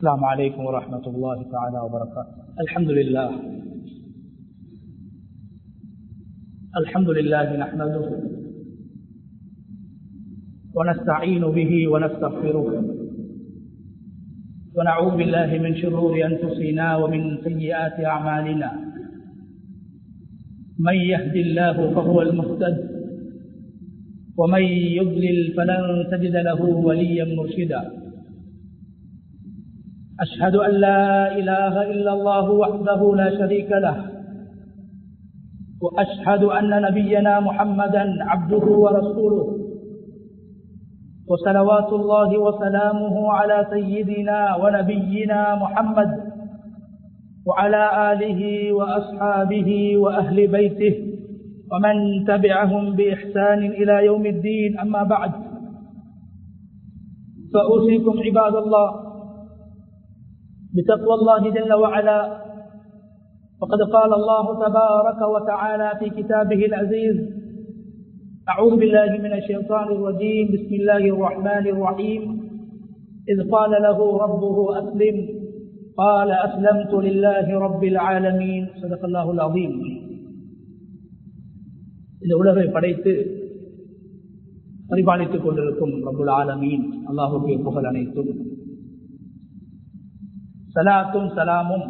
السلام عليكم ورحمة الله تعالى وبركاته. الحمد لله نحمده ونستعين به ونستغفره ونعوذ بالله من شرور أنفسنا ومن سيئات أعمالنا. من يهد الله فهو المهتد ومن يضلل فلن تجد له وليا مرشدا. أشهد أن لا إله إلا الله وحده لا شريك له وأشهد أن نبينا محمدا عبده ورسوله وصلوات الله وسلامه على سيدنا ونبينا محمد وعلى آله وأصحابه وأهل بيته ومن تبعهم بإحسان إلى يوم الدين. أما بعد، فأوصيكم عباد الله بتقوى الله جل وعلا. وقد قال الله تبارك وتعالى في كتابه العزيز: أعوذ بالله من الشيطان الرجيم، بسم الله الرحمن الرحيم. إذ قال له ربه أسلم قال أسلمت لله رب العالمين. صدق الله العظيم. இந்த உலகை படைத்து பரிபாலித்துக் கொண்டிருக்கும் ரப்புல் ஆலமீன் அல்லாஹ்வுக்கே புகழ் அனைத்தும். சலாத்தும் சலாமும்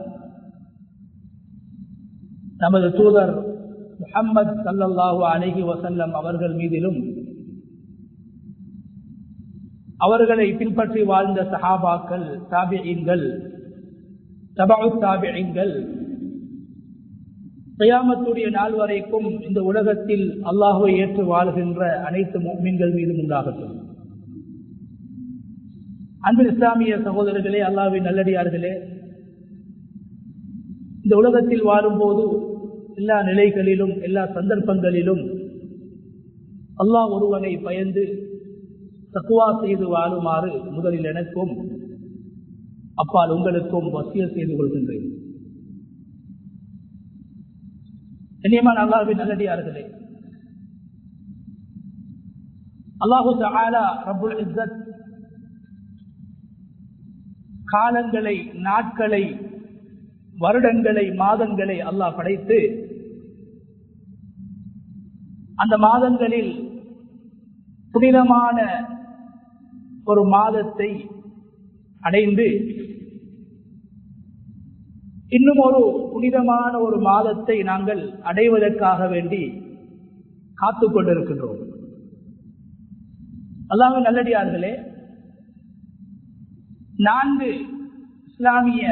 நமது தூதர் முஹம்மது ஸல்லல்லாஹு அலைஹி வஸல்லம் அவர்கள் மீதிலும், அவர்களை பின்பற்றி வாழ்ந்த சஹாபாக்கள், தாபிஈன்கள், தபஉத் தாபிஈன்கள், கியாமத்துடைய நாள் வரைக்கும் இந்த உலகத்தில் அல்லாஹ்வை ஏற்று வாழ்கின்ற அனைத்து முஃமின்கள் மீதும் உண்டாகட்டும். அன்பு இஸ்லாமிய சகோதரர்களே, அல்லாஹ்வின் நல்லடியார்களே, இந்த உலகத்தில் வாழும்போது எல்லா நிலைகளிலும் எல்லா சந்தர்ப்பங்களிலும் அல்லாஹ் ஒருவனை பயந்து தக்வா செய்து வாழுமாறு முதலில் எனக்கும் அப்பால் உங்களுக்கும் வசியத் செய்து கொள்கின்றேன். கண்ணியமான அல்லாஹ்வின் நல்லடியார்களே, அல்லாஹு தஆலா ரப்புல் இஸ்ஸத் காலங்களை, நாட்களை, வருடங்களை, மாதங்களை அல்லாஹ் படைத்து அந்த மாதங்களில் புனிதமான ஒரு மாதத்தை அடைந்து இன்னும் ஒரு புனிதமான ஒரு மாதத்தை நாங்கள் அடைவதற்காக வேண்டி காத்துக் கொண்டிருக்கின்றோம். அல்லாஹ்வின் நல்லடியார்களே, 4 இஸ்லாமிய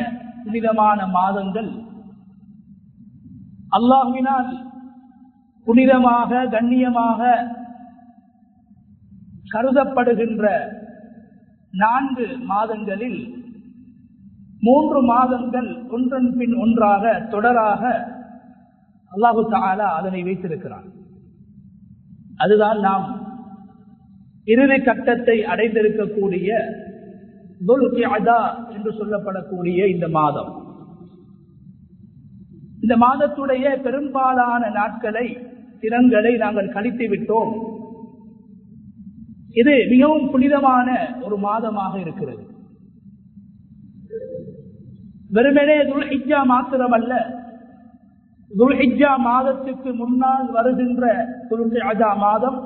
புனிதமான மாதங்கள் அல்லாஹ்வினால் புனிதமாக, கண்ணியமாக கருதப்படுகின்ற 4 மாதங்களில் 3 மாதங்கள் ஒன்றன் பின் ஒன்றாக தொடராக அல்லாஹு தஆலா அதனை வைத்திருக்கிறான். அதுதான் நாம் இறுதி கட்டத்தை அடைந்திருக்கக்கூடிய துல்கிஅதா என்று சொல்லப்படக்கூடிய இந்த மாதம். இந்த மாதத்துடைய பெரும்பாலான நாட்களை, தினங்களை நாங்கள் கழித்து விட்டோம். இது மிகவும் புனிதமான ஒரு மாதமாக இருக்கிறது. வெறுமனே துல்ஹிஜ்ஜா மாத்திரமல்ல, துல்ஹிஜ்ஜா மாதத்துக்கு முன்னால் வருகின்ற துல்கிஅதா மாதம்,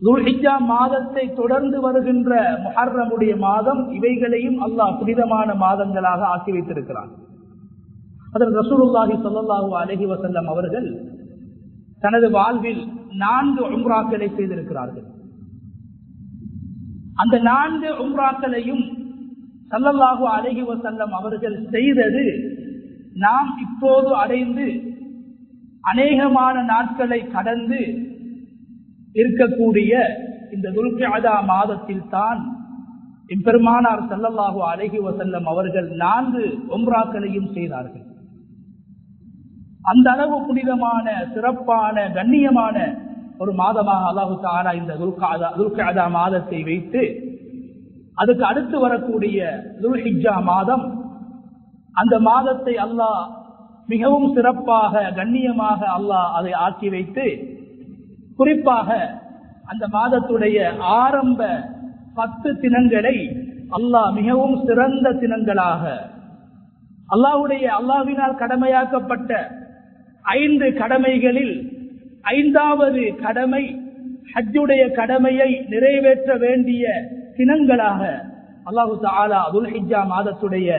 துல்ஹிஜ்ஜா மாதத்தை தொடர்ந்து வருகின்ற முஹர்ரமுடைய மாதம், இவைகளையும் அல்லாஹ் புனிதமான மாதங்களாக ஆக்கி வைத்திருக்கிறான். அதில் ரசூலுல்லாஹி ஸல்லல்லாஹு அலைஹி வஸல்லம் அவர்கள் தனது வாழ்வில் 4 உம்ராக்களை செய்திருக்கிறார்கள். அந்த 4 உம்ராக்களையும் ஸல்லல்லாஹு அலைஹி வஸல்லம் அவர்கள் செய்தது நாம் இப்போது அடைந்து அநேகமான நாட்களை கடந்து இருக்கக்கூடிய இந்த துல்கிஅதா மாதத்தில் தான் எம்பெருமானார் ஸல்லல்லாஹு அலைஹி வஸல்லம் அவர்கள் 4 உம்ராக்களையும் செய்தார்கள். அந்த அளவு புனிதமான, சிறப்பான, கண்ணியமான ஒரு மாதமாக அல்லாஹு தஆலா இந்த துல்கிஅதா மாதத்தை வைத்து, அதுக்கு அடுத்து வரக்கூடிய துல்ஹிஜ்ஜா மாதம், அந்த மாதத்தை அல்லாஹ் மிகவும் சிறப்பாக, கண்ணியமாக அல்லாஹ் அதை ஆக்கி வைத்து, குறிப்பாக அந்த மாதத்துடைய ஆரம்ப 10 தினங்களை அல்லாஹ் மிகவும் சிறந்த தினங்களாக அல்லாஹ்வினால் கடமையாக்கப்பட்ட 5 கடமைகளில் 5வது கடமை ஹஜ்ஜுடைய கடமையை நிறைவேற்ற வேண்டிய தினங்களாக அல்லாஹு தஆலா துல்ஹிஜ்ஜா மாதத்துடைய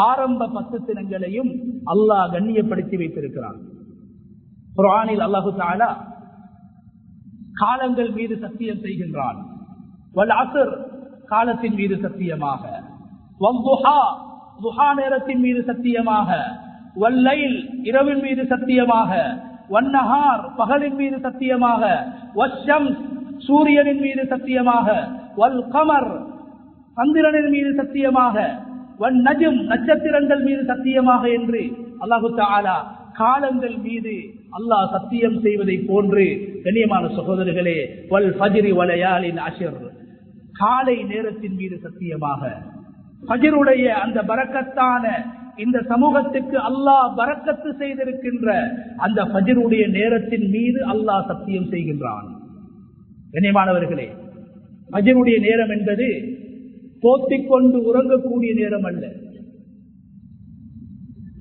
ஆரம்ப 10 தினங்களையும் அல்லாஹ் கண்ணியப்படுத்தி வைத்திருக்கிறான். குர்ஆனில் அல்லாஹு தஆலா காலங்கள் மீது சத்தியம் செய்கின்றான். வல் அஸ்ர் காலத்தின் மீது சத்தியமாக, வல்துஹா துஹா நேரத்தின் மீது சத்தியமாக, வல்லைல் இரவின் மீது சத்தியமாக, வன்னஹார் பகலின் மீது சத்தியமாக, வஷ்ஷம்ஸ் சூரியனின் மீது சத்தியமாக, வல் கமர் சந்திரனின் மீது சத்தியமாக, வன் நஜ்ம் நட்சத்திரங்கள் மீது சத்தியமாக என்று அல்லாஹு தஆலா காலங்கள் மீது அல்லாஹ் சத்தியம் செய்வதை போன்று கண்ணியமான சகோதரர்களே, வல் ஃபஜ்ரி வலயாலின் அஷ்ர் காலை நேரத்தின் மீது சத்தியமாக, ஃபஜ்ருடைய அந்த பரக்கத்தான இந்த சமூகத்துக்கு அல்லாஹ் பரக்கத்து செய்திருக்கின்ற அந்த ஃபஜ்ருடைய நேரத்தின் மீது அல்லாஹ் சத்தியம் செய்கின்றான். கண்ணியமானவர்களே, ஃபஜ்ருடைய நேரம் என்பது போத்திக்கொண்டு உறங்கக்கூடிய நேரம் அல்ல.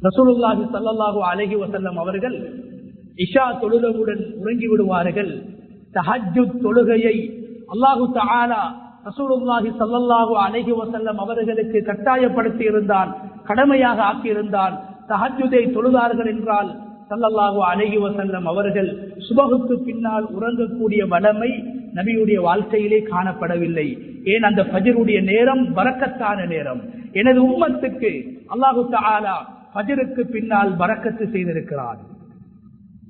ரசூலுல்லாஹி ஸல்லல்லாஹு அலைஹி வஸல்லம் அவர்கள் இஷா தொழுதவுடன் உறங்கி விடுவார்கள். தஹஜ்ஜுத் தொழுகையை அல்லாஹு தஆலா ரசூலுல்லாஹி ஸல்லல்லாஹு அலைஹி வஸல்லம் அவர்களுக்கு கட்டாயப்படுத்தி இருந்தான், கடமையாக ஆக்கியிருந்தான். தஹஜ்ஜுதை தொழுதார்கள் என்றால் ஸல்லல்லாஹு அலைஹி வஸல்லம் அவர்கள் சுபஹுக்கு பின்னால் உறங்கக்கூடிய வளமை நபியுடைய வாழ்க்கையிலே காணப்படவில்லை. ஏன்? அந்த ஃபஜ்ருடைய நேரம் பரக்கத்தான நேரம். எனது உம்மத்துக்கு அல்லாஹு தஆலா ஃபஜ்ருக்கு பின்னால் பரக்கத்து செய்திருக்கிறார்.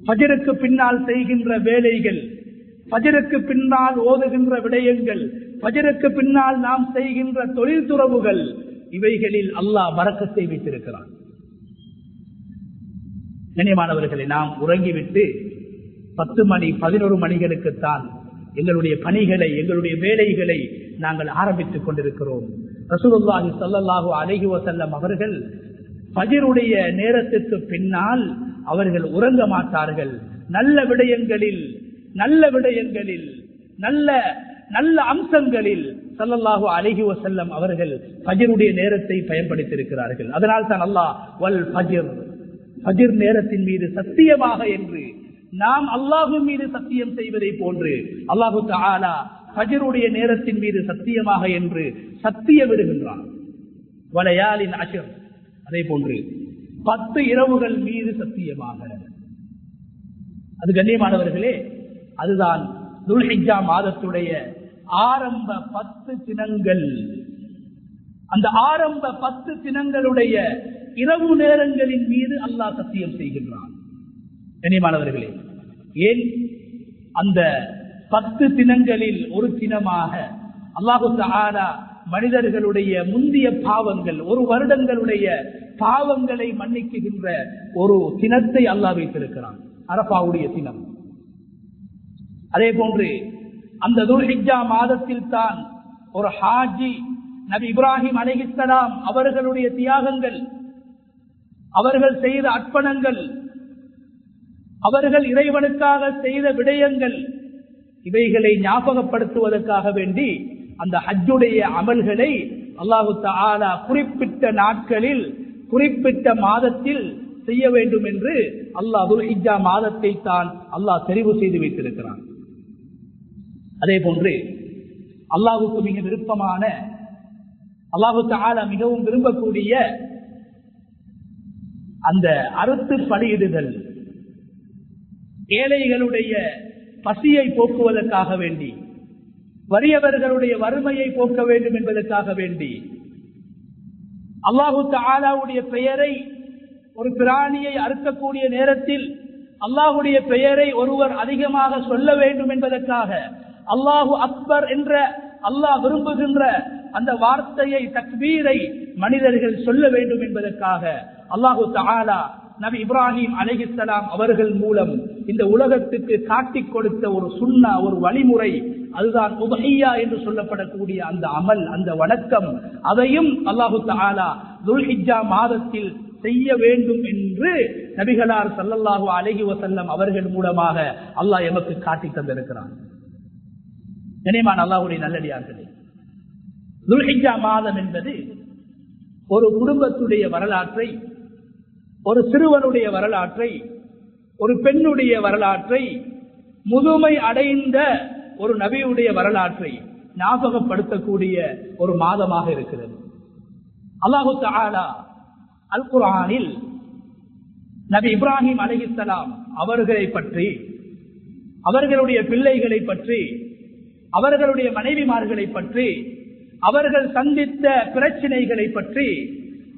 ஃபஜ்ருக்கு பின்னால் செய்கின்ற வேலைகள், ஃபஜ்ருக்கு பின்னால் ஓதுகின்ற விடயங்கள், ஃபஜ்ருக்கு பின்னால் நாம் செய்கின்ற தொழில் துறவுகள், இவைகளில் அல்லாஹ் பரக்கத்தை வைத்திருக்கிறார். கண்ணியமானவர்களை, நாம் உறங்கிவிட்டு 10 மணி 11 மணிகளுக்குத்தான் எங்களுடைய பணிகளை, எங்களுடைய வேலைகளை நாங்கள் ஆரம்பித்துக் கொண்டிருக்கிறோம். ரசூலுல்லாஹி ஸல்லல்லாஹு அலைஹி வஸல்லம் அவர்கள் ஃபஜ்ருடைய நேரத்திற்கு பின்னால் அவர்கள் உறங்க மாட்டார்கள். நல்ல விடயங்களில் நல்ல அம்சங்களில் ஸல்லல்லாஹு அலைஹி வஸல்லம் அவர்கள் ஃபஜ்ருடைய நேரத்தை பயன்படுத்தியிருக்கிறார்கள். அதனால் தான் அல்லாஹ் வல் ஃபஜ்ர் நேரத்தின் மீது சத்தியமாக என்று நாம் அல்லாஹு மீது சத்தியம் செய்வதை போன்று அல்லாஹு தஆலா ஃபஜ்ருடைய நேரத்தின் மீது சத்தியமாக என்று சத்தியம் விடுகின்றான். வலயாலின் அஷ்ர் அதே போன்று 10 இரவுகள் மீது சத்தியமாக. அது கண்ணியமானவர்களே, அதுதான் துல்ஹிஜ்ஜா மாதத்துடைய ஆரம்ப 10 தினங்கள். அந்த ஆரம்ப 10 தினங்களுடைய இரவு நேரங்களின் மீது அல்லாஹ் சத்தியம் செய்கின்றான். கண்ணியமானவர்களே, ஏன்? அந்த 10 தினங்களில் ஒரு தினமாக அல்லாஹு தஆலா மனிதர்களுடைய முந்திய பாவங்கள், ஒரு வருடங்களுடைய பாவங்களை மன்னிக்குகின்ற ஒரு தினத்தை அல்லாஹ் வைத்திருக்கிறான், அரஃபாவுடைய தினம். அதே போன்று அந்த துல்ஹிஜ்ஜா மாதத்தில் தான் ஒரு ஹாஜி நபி இப்ராஹிம் அலைஹிஸ்ஸலாம் அவர்களுடைய தியாகங்கள், அவர்கள் செய்த அர்ப்பணங்கள், அவர்கள் இறைவனுக்காக செய்த விடயங்கள், இவைகளை ஞாபகப்படுத்துவதற்காக வேண்டி அந்த ஹஜ்ஜுடைய அமல்களை அல்லாஹு தஆலா குறிப்பிட்ட நாட்களில், குறிப்பிட்ட மாதத்தில் செய்ய வேண்டும் என்று அல்லாஹ் துல்ஹிஜ்ஜா மாதத்தை தான் அல்லாஹ் தெரிவு செய்து வைத்திருக்கிறான். அதே போன்று அல்லாஹுக்கு மிக விருப்பமான, அல்லாஹு தஆலா மிகவும் விரும்பக்கூடிய அந்த அறுத்து பலியிடுதல், ஏழைகளுடைய பசியை போக்குவதற்காக வேண்டி, வறியவர்களுடைய வறுமையை போக்க வேண்டும் என்பதற்காக வேண்டி அல்லாஹு தஆலாவுடைய பெயரை, ஒரு பிராணியை அறுக்கக்கூடிய நேரத்தில் அல்லாஹுடைய பெயரை ஒருவர் அதிகமாக சொல்ல வேண்டும் என்பதற்காக, அல்லாஹு அக்பர் என்ற அல்லாஹ் விரும்புகின்ற அந்த வார்த்தையை, தக்பீரை மனிதர்கள் சொல்ல வேண்டும் என்பதற்காக அல்லாஹு தஆலா நபி இப்ராஹிம் அலைஹிஸ்ஸலாம் அவர்கள் மூலம் இந்த உலகத்துக்கு காட்டிக் கொடுத்த ஒரு சுன்னா, ஒரு வழிமுறை, அதுதான் உத்ஹியா என்று சொல்லப்படக்கூடிய அந்த அமல், அந்த வணக்கம். அதையும் அல்லாஹு தஆலா துல்ஹிஜ்ஜா மாதத்தில் செய்ய வேண்டும் என்று நபிகளார் ஸல்லல்லாஹு அலைஹி வஸல்லம் அவர்கள் மூலமாக அல்லாஹ் எமக்கு காட்டி தந்திருக்கிறான். கண்ணியமான அல்லாஹ்வுடைய நல்லடியார்களே, துல்ஹிஜ்ஜா மாதம் என்பது ஒரு குடும்பத்துடைய வரலாற்றை, ஒரு சிறுவனுடைய வரலாற்றை, ஒரு பெண்ணுடைய வரலாற்றை, முதுமை அடைந்த ஒரு நபியுடைய வரலாற்றை ஞாபகப்படுத்தக்கூடிய ஒரு மாதமாக இருக்கிறது. அல்லாஹு தஆலா அல் குர்ஆனில் நபி இப்ராஹிம் அலைஹிஸ்ஸலாம் அவர்களை பற்றி, அவர்களுடைய பிள்ளைகளை பற்றி, அவர்களுடைய மனைவிமார்களை பற்றி, அவர்கள் சந்தித்த பிரச்சனைகளை பற்றி,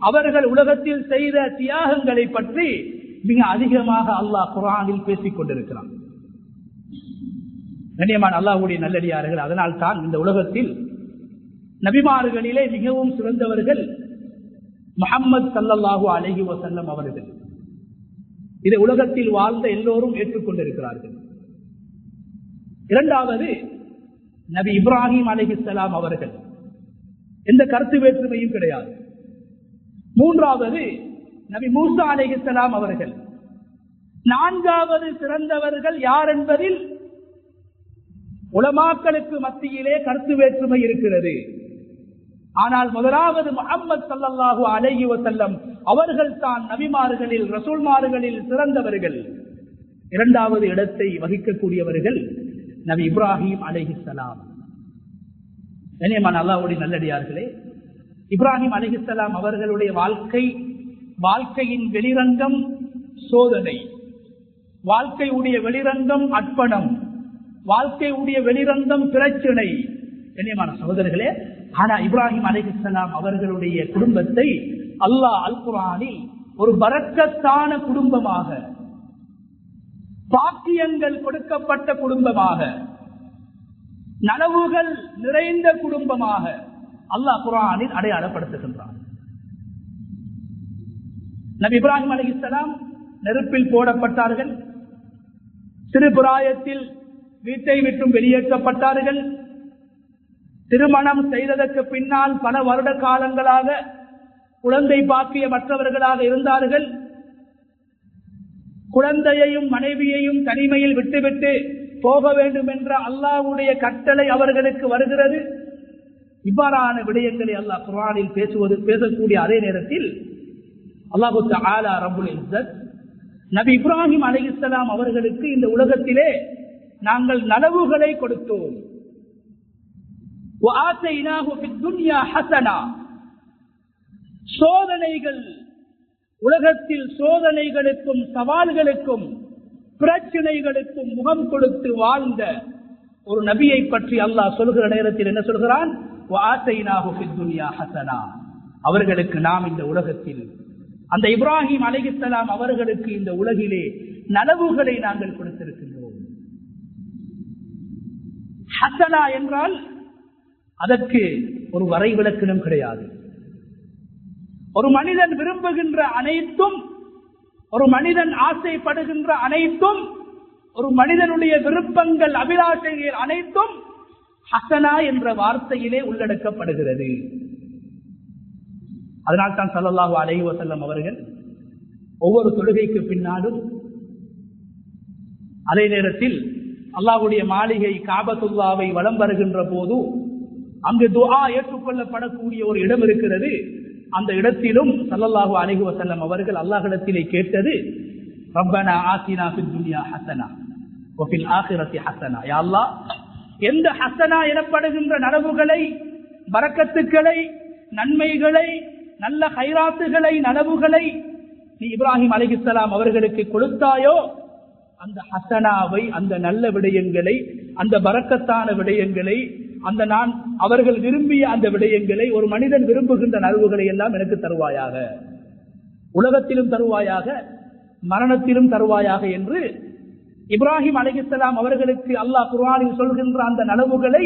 அவர்கள் உலகத்தில் செய்த தியாகங்களை பற்றி மிக அதிகமாக அல்லாஹ் குர்ஆனில் பேசிக் கொண்டிருக்கிறான். கண்ணியமான அல்லாஹ்வுடைய நல்லடியார்கள், அதனால் தான் இந்த உலகத்தில் நபிமார்களிலே மிகவும் சிறந்தவர்கள் முஹம்மது ஸல்லல்லாஹு அலைஹி வஸல்லம் அவர்கள். இதை உலகத்தில் வாழ்ந்த எல்லோரும் ஏற்றுக்கொண்டிருக்கிறார்கள். இரண்டாவது நபி இப்ராஹிம் அலைஹிஸ்ஸலாம் அவர்கள், எந்த கருத்து வேற்றுமையும் கிடையாது. மூன்றாவது நபி மூசா அலைஹிஸ்ஸலாம் அவர்கள். நான்காவது சிறந்தவர்கள் யார் என்பதில் உலமாக்களுக்கு மத்தியிலே கருத்து வேற்றுமை இருக்கிறது. ஆனால் முதலாவது முஹம்மது ஸல்லல்லாஹு அலைஹி வஸல்லம் அவர்கள் தான் நபிமார்களில், ரசூல்மார்களில் சிறந்தவர்கள். இரண்டாவது இடத்தை வகிக்கக்கூடியவர்கள் நபி இப்ராஹிம் அலைஹிஸ்ஸலாம். கண்ணியமான அல்லாஹ்வுடைய நல்லடியார்களே, இப்ராஹிம் அலைஹிஸ்ஸலாம் அவர்களுடைய வாழ்க்கையின் வெளிரங்கம் சோதனை, வாழ்க்கையுடைய வெளிரங்கம் அர்ப்பணம், வாழ்க்கையுடைய வெளிரங்கம் பிரச்சனை. கண்ணியமான சகோதரர்களே, ஆனா இப்ராஹிம் அலைஹிஸ்ஸலாம் அவர்களுடைய குடும்பத்தை அல்லாஹ் அல் குர்ஆனில் ஒரு பரக்கத்தான குடும்பமாக, பாக்கியங்கள் கொடுக்கப்பட்ட குடும்பமாக, நனவுகள் நிறைந்த குடும்பமாக அல்லாஹ் குர்ஆனில் அடையாளப்படுத்துகின்றான். நபி இப்ராஹிம் அலைஹிஸ்ஸலாம் நெருப்பில் போடப்பட்டார்கள். சிறு பிராயத்தில் வீட்டை விட்டும் வெளியேற்றப்பட்டார்கள். திருமணம் செய்ததற்கு பின்னால் பல வருட காலங்களாக குழந்தை பாக்கியமற்றவர்களாக இருந்தார்கள். குழந்தையையும் மனைவியையும் தனிமையில் விட்டுவிட்டு போக வேண்டும் என்ற அல்லாஹ்வுடைய கட்டளை அவர்களுக்கு வருகிறது. இவ்வாறான விடயங்களை அல்லாஹ் குர்ஆனில் பேசக்கூடிய அதே நேரத்தில் அல்லாஹு தஆலா ரப்புல் இஸ்ஸத் நபி இப்ராஹிம் அலைஹிஸ்ஸலாம் அவர்களுக்கு இந்த உலகத்திலே நாங்கள் நலவுகளை கொடுத்தோம். சோதனைகள், உலகத்தில் சோதனைகளுக்கும் சவால்களுக்கும் பிரச்சனைகளுக்கும் முகம் கொடுத்து வாழ்ந்த ஒரு நபியை பற்றி அல்லாஹ் சொல்கிற நேரத்தில் என்ன சொல்கிறான்? அவர்களுக்கு நாம் இந்த உலகத்தில், அந்த இப்ராஹிம் அலைஹிஸ்ஸலாம் அவர்களுக்கு இந்த உலகிலே நலவுகளை நாங்கள் கொடுத்திருக்கின்றோம். ஹசனா என்றால் அதற்கு ஒரு வரைவிலக்கணம் கிடையாது. ஒரு மனிதன் விரும்புகின்ற அனைத்தும், ஒரு மனிதன் ஆசைப்படுகின்ற அனைத்தும், ஒரு மனிதனுடைய விருப்பங்கள், அபிலாஷைகள் அனைத்தும் ஹசனா என்ற வார்த்தையிலே உள்ளடக்கப்படுகிறது. அதனால் தான் ஸல்லல்லாஹு அலைஹி வஸல்லம் அவர்கள் ஒவ்வொரு தொழுகைக்கு பின்னாலும், அதே நேரத்தில் அல்லாஹ்வுடைய மாளிகை காபத்துல்லாவை வலம் வருகின்ற போது அங்கு துஆ ஏற்றுக்கொள்ளப்படக்கூடிய ஒரு இடம் இருக்கிறது. அந்த இடத்திலும் ஸல்லல்லாஹு அலைஹி வஸல்லம் அவர்கள் அல்லாஹ்விடத்திலே கேட்டது, ரப்பனா ஆத்தினா ஃபித் துன்யா ஹஸனா வ ஃபில் ஆখিরাতি ஹஸனா. யா அல்லாஹ், எந்த ஹஸனா எனப்படுகின்ற நலவுகளை, பரக்கத்துக்களை, நன்மைகளை, நல்ல கைராத்துகளை, நலவுகளை நீ இப்ராஹிம் அலைஹிஸ்ஸலாம் அவர்களுக்கு கொடுத்தாயோ, அந்த ஹசனாவை, அந்த நல்ல விடயங்களை, அந்த பரக்கத்தான விடயங்களை, அந்த நான் அவர்கள் விரும்பிய அந்த விடயங்களை, ஒரு மனிதன் விரும்புகின்ற நலவுகளை எல்லாம் எனக்கு தருவாயாக, உலகத்திலும் தருவாயாக, மரணத்திலும் தருவாயாக என்று இப்ராஹிம் அலைஹிஸ்ஸலாம் அவர்களுக்கு அல்லாஹ் குர்ஆனில் சொல்கின்ற அந்த நலவுகளை,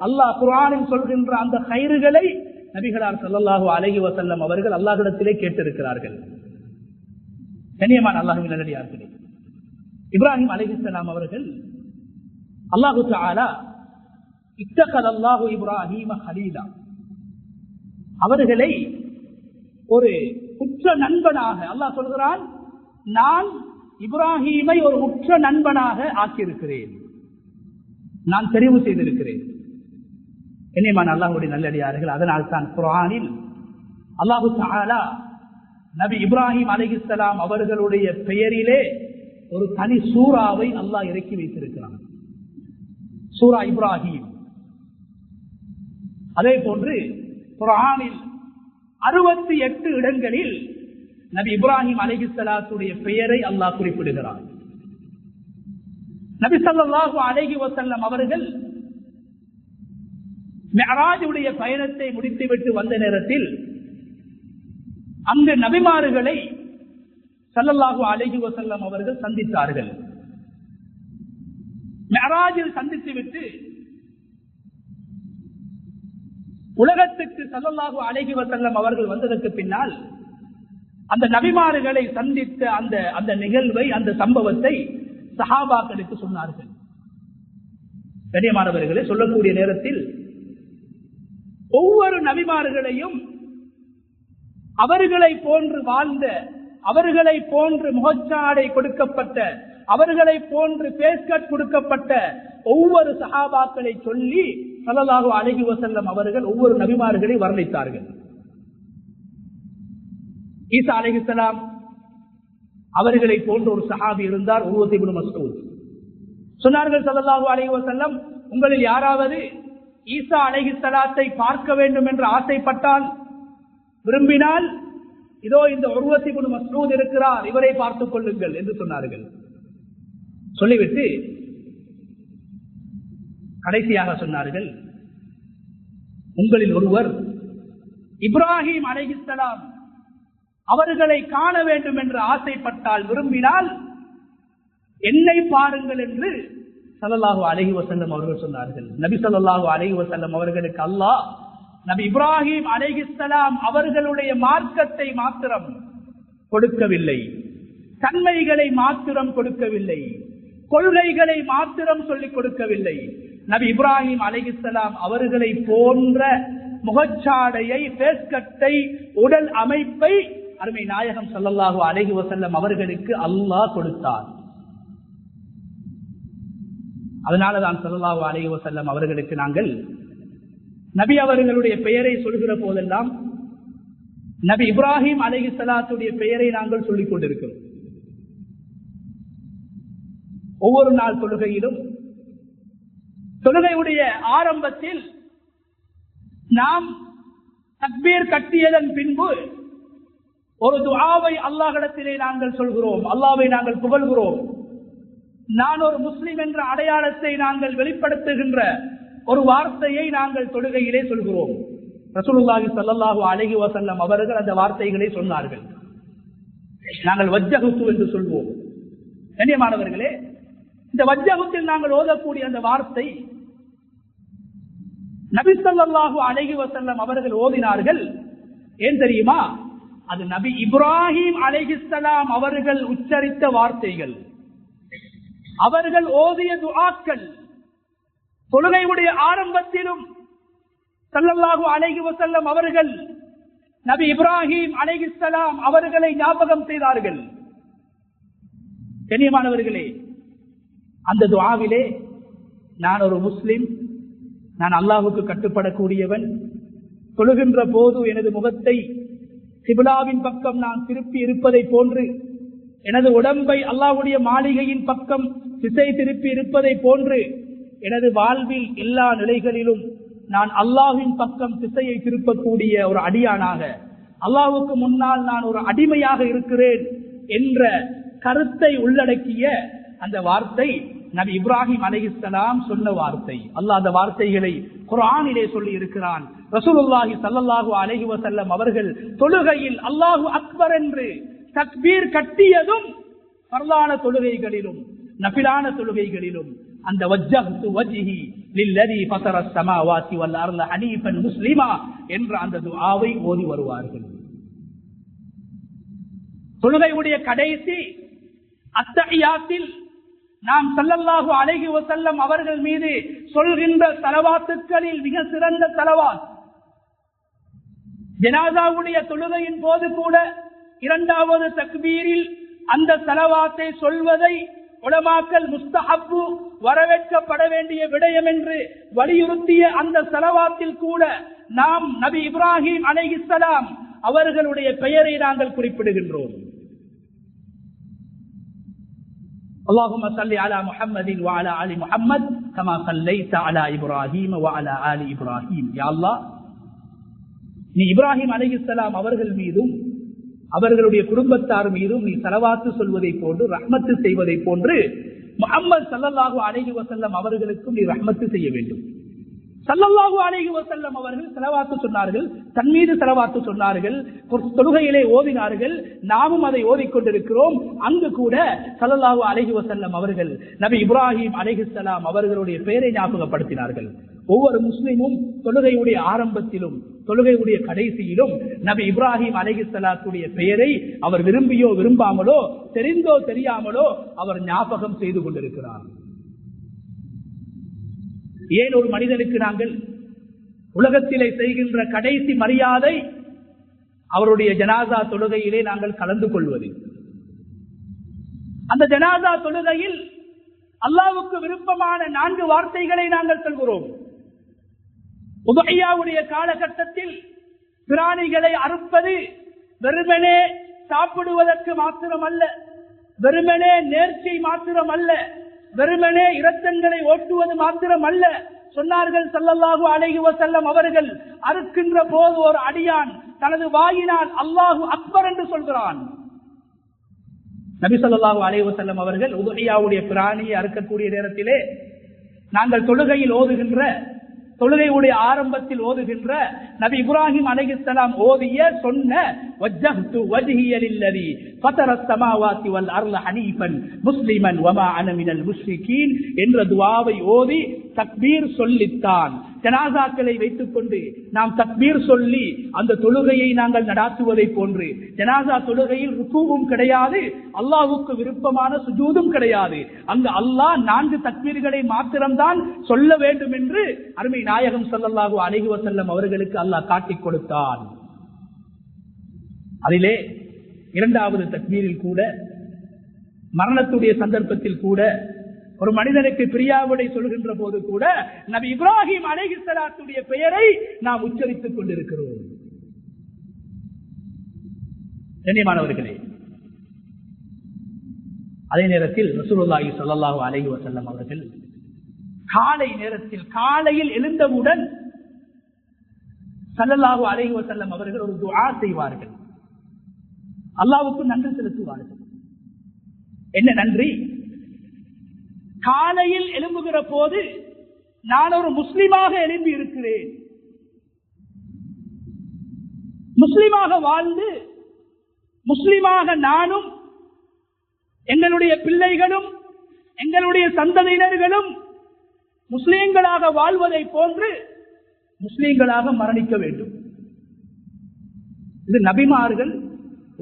அல்லாஹ் குர்ஆனில் சொல்கின்ற அந்த கைறுகளை நபிகளார் ஸல்லல்லாஹு அலைஹி வஸல்லம் அவர்கள் அல்லாஹ்விடத்திலே கேட்டிருக்கிறார்கள். கண்ணியமான அல்லாஹ்வின் நல்லடியார்களே, இப்ராஹிம் அலைஹிஸ்ஸலாம் அவர்கள் அல்லாஹு தஆலா இத்தகலல்லாஹு இப்ராஹீம ஹலீலா, அவர்களை ஒரு உற்ற நண்பனாக அல்லாஹ் சொல்கிறான், நான் இப்ராஹீமை ஒரு உற்ற நண்பனாக ஆக்கியிருக்கிறேன், நான் தெரிவு செய்திருக்கிறேன். கண்ணியமான அல்லாஹ்வுடைய நல்லடியார்கள், அதனால் தான் குர்ஆனில் அல்லாஹ் தஆலா நபி இப்ராஹிம் அலைஹிஸ்ஸலாம் அவர்களுடைய பெயரிலே ஒரு தனி சூராவை அல்லாஹ் இறக்கி வைத்திருக்கிறான், சூரா இப்ராஹிம். அதே போன்று குர்ஆனில் 68 இடங்களில் நபி இப்ராஹிம் அலைஹிஸ்ஸலாத்துடைய பெயரை அல்லாஹ் குறிப்பிடுகிறார். நபி ஸல்லல்லாஹு அலைஹி வஸல்லம் அவர்கள் மிஅராஜுடைய பயணத்தை முடித்துவிட்டு வந்த நேரத்தில் அங்கு நபிமார்களை ஸல்லல்லாஹு அலைஹி வஸல்லம் அவர்கள் சந்தித்தார்கள். மிஅராஜில் சந்தித்துவிட்டு உலகத்துக்கு ஸல்லல்லாஹு அலைஹி வஸல்லம் அவர்கள் வந்ததற்கு பின்னால் அந்த நபிமார்களை சந்தித்த அந்த நிகழ்வை, அந்த சம்பவத்தை சஹாபாக்களுக்கு சொன்னார்கள். கண்ணியமானவர்களே, சொல்லக்கூடிய நேரத்தில் ஒவ்வொரு நபிமார்களையும் அவர்களை போன்று வாழ்ந்த, அவர்களை போன்று முகச்சாடை கொடுக்கப்பட்ட, அவர்களை போன்று பேஸ்கட் கொடுக்கப்பட்ட ஒவ்வொரு சஹாபாக்களை சொல்லி ஸல்லல்லாஹு அலைஹி வஸல்லம் அவர்கள் ஒவ்வொரு நபிமார்களை வர்ணித்தார்கள். ஈசா அலைஹிஸ்ஸலாம் அவர்களை போன்ற ஒரு சஹாபி இருந்தார், உர்வத் இப்னு மஸ்ஊத். சொன்னார்கள் ஸல்லல்லாஹு அலைஹி வஸல்லம், உங்களில் யாராவது ஈசா அலைஹிஸ்ஸலாத்தை பார்க்க வேண்டும் என்று ஆசைப்பட்டால், விரும்பினால், இதோ இந்த உர்வத் இப்னு மஸ்ஊத் இருக்கிறார், இவரை பார்த்துக் கொள்ளுங்கள் என்று சொன்னார்கள். சொல்லிவிட்டு கடைசியாக சொன்னார்கள், உங்களில் ஒருவர் இப்ராஹிம் அலைஹிஸ்ஸலாம் அவர்களை காண வேண்டும் என்று ஆசைப்பட்டால், விரும்பினால் என்னை பாருங்கள் என்று ஸல்லல்லாஹு அலைஹி வஸல்லம் அவர்கள் சொன்னார்கள். நபி ஸல்லல்லாஹு அலைஹி வஸல்லம் அவர்களுக்கு அல்லாஹ் நபி இப்ராஹிம் அலைஹிஸ்ஸலாம் அவர்களுடைய மார்க்கத்தை மாத்திரம் கொடுக்கவில்லை, தன்மைகளை மாத்திரம் கொடுக்கவில்லை, கொள்கைகளை மாத்திரம் சொல்லிக் கொடுக்கவில்லை. நபி இப்ராஹிம் அலைஹிஸ்ஸலாம் அவர்களை போன்ற முகச்சாடையை, பேஸ்கட்டை, உடல் அமைப்பை அருமை நாயகம் ஸல்லல்லாஹு அலைஹி வஸல்லம் அவர்களுக்கு அல்லாஹ் கொடுத்தார். அதனாலதான் ஸல்லல்லாஹு அலைஹி வஸல்லம் அவர்களுக்கு நாங்கள் நபி அவர்களுடைய பெயரை சொல்கிற போதெல்லாம் நபி இப்ராஹிம் அலைஹிஸ்ஸலாத்துடைய பெயரை நாங்கள் சொல்லிக் கொண்டிருக்கிறோம். ஒவ்வொரு நாள் தொழுகையிலும், தொழுகையுடைய ஆரம்பத்தில் நாம் தக்பீர் கட்டியதன் பின்பு ஒரு துஆவை அல்லாஹ்விடத்திலே நாங்கள் சொல்கிறோம், அல்லாஹ்வை நாங்கள் புகழ்கிறோம். நான் ஒரு முஸ்லிம் என்ற அடையாளத்தை நாங்கள் வெளிப்படுத்துகின்ற ஒரு வார்த்தையை நாங்கள் தொழுகையிலே சொல்கிறோம். ரசூலுல்லாஹி ஸல்லல்லாஹு அலைஹி வஸல்லம் அவர்கள் அந்த வார்த்தைகளை சொன்னார்கள். நாங்கள் வஜ்ஜஹுத்து என்று சொல்வோம். கண்ணியமானவர்களே, இந்த வஜ்ஜஹுத்தில் நாங்கள் ஓதக்கூடிய அந்த வார்த்தை நபி ஸல்லல்லாஹு அலைஹி வஸல்லம் அவர்கள் ஓதினார்கள். ஏன் தெரியுமா? அது நபி இப்ராஹிம் அலைஹிஸ்ஸலாம் அவர்கள் உச்சரித்த வார்த்தைகள், அவர்கள் ஓதிய துஆக்கள். தொழுகையுடைய ஆரம்பத்திலும் ஸல்லல்லாஹு அலைஹி வஸல்லம் அவர்கள் நபி இப்ராஹிம் அலைஹிஸ்ஸலாம் அவர்களை ஞாபகம் செய்தார்கள். கண்ணியமானவர்களே, அந்த துஆவிலே நான் ஒரு முஸ்லிம், நான் அல்லாஹ்வுக்கு கட்டுப்படக்கூடியவன், தொழுகின்ற போது எனது முகத்தை கிப்லாவின் பக்கம் நான் திருப்பி இருப்பதை போன்று, எனது உடம்பை அல்லாஹ்வுடைய மாளிகையின் பக்கம் திசை திருப்பி இருப்பதை போன்று, எனது வாழ்வில் எல்லா நிலைகளிலும் நான் அல்லாஹ்வின் பக்கம் திசையை திருப்பக்கூடிய ஒரு அடியானாக, அல்லாஹ்வுக்கு முன்னால் நான் ஒரு அடிமையாக இருக்கிறேன் என்ற கருத்தை உள்ளடக்கிய அந்த வார்த்தை நபி இப்ராஹிம் அலைஹிஸ்ஸலாம் சொன்ன வார்த்தை. அல்லாஹ் அந்த வார்த்தைகளை குர்ஆனிலே சொல்லி இருக்கிறான். ரசூலுல்லாஹி ஸல்லல்லாஹு அலைஹி வஸல்லம் அவர்கள் தொழுகையில் அல்லாஹு அக்பர் என்று தக்பீர் கட்டியதும் ஃபர்லான தொழுகைகளிலும் நஃபிலான தொழுகைகளிலும் அந்த வஜ்ஜஹ்து வஜ்ஹி லில்லதி ஃபஸரஸ் ஸமாவாதி வல் அர்த ஹனீஃபன் முஸ்லிமா என்ற அந்த துஆவை ஓதி வருவார்கள். தொழுகையுடைய கடைசி அத்தஹியாத்தில் நாம் ஸல்லல்லாஹு அலைஹி வஸல்லம் அவர்கள் மீது சொல்கின்ற ஸலவாத்துக்களில் மிக சிறந்த ஸலவாத், ஜனாஸாவுடைய தொழுகையின் போது கூட இரண்டாவது தக்பீரில் அந்த ஸலவாத்தை சொல்வதை உலமாக்கள் முஸ்தஹப்பு வரவேற்கப்பட வேண்டிய விடயம் என்று வலியுறுத்திய அந்த ஸலவாத்தில் கூட நாம் நபி இப்ராஹிம் அலைஹிஸ்ஸலாம் அவர்களுடைய பெயரை நாங்கள் குறிப்பிடுகின்றோம். اللهم صل على محمد وعلى آل محمد كما صليت على إبراهيم وعلى آل إبراهيم. يا الله, நீ இப்ராஹிம் அலைஹிஸ்ஸலாம் அவர்கள் மீதும் அவர்களுடைய குடும்பத்தார் மீதும் நீ ஸலவாத்து சொல்வதை போன்று ரஹ்மத்து செய்வதை போன்று முஹம்மது ஸல்லல்லாஹு அலைஹி வஸல்லம் அவர்களுக்கும் நீ ரஹ்மத்து செய்ய வேண்டும். ஸல்லல்லாஹு அலைஹி வஸல்லம் அவர்கள் ஸலவாத்து சொன்னார்கள், தன் மீது ஸலவாத்து சொன்னார்கள், தொழுகையிலே ஓதினார்கள். நாமும் அதை ஓதிக்கொண்டிருக்கிறோம். அங்கு கூட ஸல்லல்லாஹு அலைஹி வஸல்லம் அவர்கள் நபி இப்ராஹிம் அலைஹிஸ்ஸலாம் அவர்களுடைய பெயரை ஞாபகப்படுத்தினார்கள். ஒவ்வொரு முஸ்லிமும் தொழுகையுடைய ஆரம்பத்திலும் தொழுகையுடைய கடைசியிலும் நபி இப்ராஹிம் அலைஹிஸ்ஸலாத்துடைய பெயரை அவர் விரும்பியோ விரும்பாமலோ தெரிந்தோ தெரியாமலோ அவர் ஞாபகம் செய்து கொண்டிருக்கிறார். ஏன் ஒரு மனிதனுக்கு நாங்கள் உலகத்திலே செய்கின்ற கடைசி மரியாதை அவருடைய ஜனாசா தொழுகையிலே நாங்கள் கலந்து கொள்வது. அந்த ஜனாசா தொழுகையில் அல்லாஹ்வுக்கு விருப்பமான 4 வார்த்தைகளை நாங்கள் சொல்கிறோம். உதுஹியாவுடைய காலகட்டத்தில் பிராணிகளை அறுப்பது வெறுமனே சாப்பிடுவதற்கு மாத்திரமல்ல, வெறுமனே நேர்ச்சை மாத்திரமல்ல, வெறுமனே இரத்தங்களை ஓட்டுவது மாத்திரமல்ல. சொன்னார்கள் ஸல்லல்லாஹு அலைஹி வஸல்லம் அவர்கள், அறுக்கின்ற போது ஒரு அடியான் தனது வாயினால் அல்லாஹு அக்பர் என்று சொல்கிறான். நபி ஸல்லல்லாஹு அலைஹி வஸல்லம் அவர்கள் உதுஹியாவுடைய பிராணியை அறுக்கக்கூடிய நேரத்திலே நாங்கள் தொழுகையில் ஓதுகின்ற, தொழுகையுடைய ஆரம்பத்தில் ஓதுகின்ற நபி இப்ராஹிம் அலைஹிஸ்ஸலாம் ஓதிய சொன்ன வஜ்ஜஹ்து வஜ்ஹிய லில்லதி ஃபதரஸ் ஸமாவாதி வல் அர்ள ஹனீஃபன் முஸ்லிமன் வமா அன மினல் முஷ்ரிகீன் என்ற துஆவை ஓதி தக்பீர் சொல்லித்தான். ஜனாசாக்களை வைத்துக் கொண்டு நாம் தக்பீர் சொல்லி அந்த தொழுகையை நாங்கள் நடாத்துவதை போன்று ஜனாசா தொழுகையில் ருக்கூவும் கிடையாது, அல்லாஹ்வுக்கு விருப்பமான சுஜூதும் கிடையாது. அங்கு அல்லாஹ் 4 தக்பீர்களை மாத்திரம்தான் சொல்ல வேண்டும் என்று அருமை நாயகம் ஸல்லல்லாஹு அலைஹி வஸல்லம் அவர்களுக்கு அல்லாஹ் காட்டிக் கொடுத்தான். அதிலே 2வது தக்பீரில் கூட, மரணத்துடைய சந்தர்ப்பத்தில் கூட, ஒரு மனிதனுக்கு பிரியாவிடை சொல்கின்ற போது கூட நபி இப்ராஹிம் அலைஹிஸ்ஸலாத்துடைய பெயரை நாம் உச்சரித்துக் கொண்டிருக்கிறோம். கண்ணியமானவர்களே, அதே நேரத்தில் ரசூலுல்லாஹி ஸல்லல்லாஹு அலைஹி வஸல்லம் அவர்கள் காலை நேரத்தில், காலையில் எழுந்தவுடன் ஸல்லல்லாஹு அலைஹி வஸல்லம் அவர்கள் ஒரு துஆ செய்வார்கள். அல்லாஹ்வுக்கு நன்றி செலுத்துவார்கள். என்ன நன்றி? காலையில் எழும்புகிற போது நான் ஒரு முஸ்லிமாக எழும்பி இருக்கிறேன், முஸ்லிமாக வாழ்ந்து முஸ்லிமாக நானும் எங்களுடைய பிள்ளைகளும் எங்களுடைய சந்ததியினர்களும் முஸ்லிம்களாக வாழ்வதை போன்று முஸ்லிம்களாக மரணிக்க வேண்டும். இது நபிமார்கள்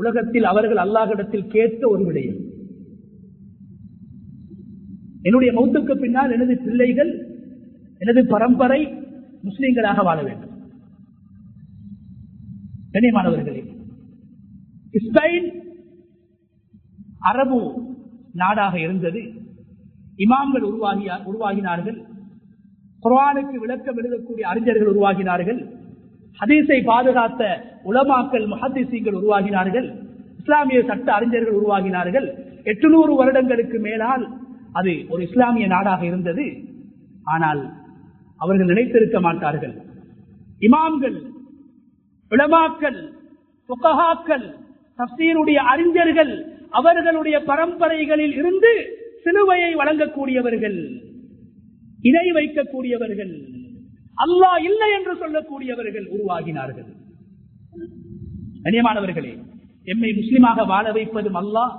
உலகத்தில் அவர்கள் அல்லாஹ்விடத்தில் கேட்ட ஒரு விடயம். என்னுடைய மௌத்துக்கு பின்னால் எனது பிள்ளைகள், எனது பரம்பரை முஸ்லிம்களாக வாழ வேண்டும். கண்ணியமானவர்களே, இஸ்ரேல் அரபு நாடாக இருந்தது. இமாம்கள் உருவாகினார்கள், குர்ஆனுக்கு விளக்கம் எழுதக்கூடிய அறிஞர்கள் உருவாகினார்கள், ஹதீஸை பாதுகாத்த உலமாக்கள் முஹத்திஸீன்கள் உருவாகினார்கள், இஸ்லாமிய சட்ட அறிஞர்கள் உருவாகினார்கள். 800 வருடங்களுக்கு மேலால் அது ஒரு இஸ்லாமிய நாடாக இருந்தது. ஆனால் அவர்கள் நினைத்திருக்க மாட்டார்கள், இமாம்கள், உலமாக்கள், ஃபுகஹாக்கள், தஃப்சீருடைய அறிஞர்கள் அவர்களுடைய பரம்பரைகளில் இருந்து சிலுவையை வழங்கக்கூடியவர்கள், இணை வைக்கக்கூடியவர்கள், அல்லாஹ் இல்லை என்று சொல்லக்கூடியவர்கள் உருவாகினார்கள். கண்ணியமானவர்களே, எம்மை முஸ்லிமாக வாழ வைப்பதும் அல்லாஹ்,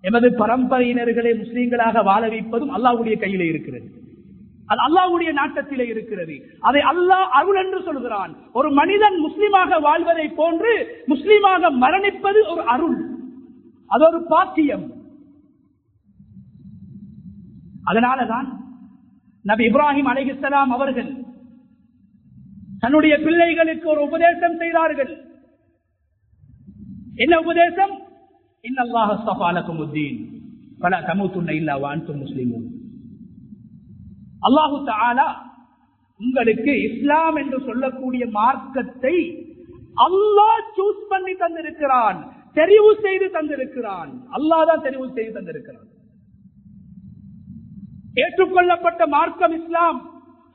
எமது பரம்பரையினர்களை முஸ்லிம்களாக வாழ வைப்பதும் அல்லாஹ்வுடைய கையிலே இருக்கிறது. அது அல்லாஹ்வுடைய நாட்டத்திலே இருக்கிறது. அதை அல்லாஹ் அருள் என்று சொல்கிறான். ஒரு மனிதன் முஸ்லிமாக வாழ்வதை போன்று முஸ்லிமாக மரணிப்பது ஒரு அருள், அது ஒரு பாக்கியம். அதனாலதான் நபி இப்ராஹிம் அலைஹிஸ்ஸலாம் அவர்கள் தன்னுடைய பிள்ளைகளுக்கு ஒரு உபதேசம் செய்தார்கள். என்ன உபதேசம்? இன்னல்லாஹ ஸஃபா லகுமுத்தீன், ஃபலா தமூதுன்ன இல்லா வஅன்தும் முஸ்லிமூன். அல்லாஹு தஆலா உங்களுக்கு இஸ்லாம் என்று சொல்லக்கூடிய மார்க்கத்தை அல்லாஹ் சூஸ் பண்ணி தந்திருக்கிறான், தெரிவு செய்து தந்திருக்கிறான். அல்லாஹ் தான் தெரிவு செய்து தந்திருக்கிறான். ஏற்றுக்கொள்ளப்பட்ட மார்க்கம் இஸ்லாம்,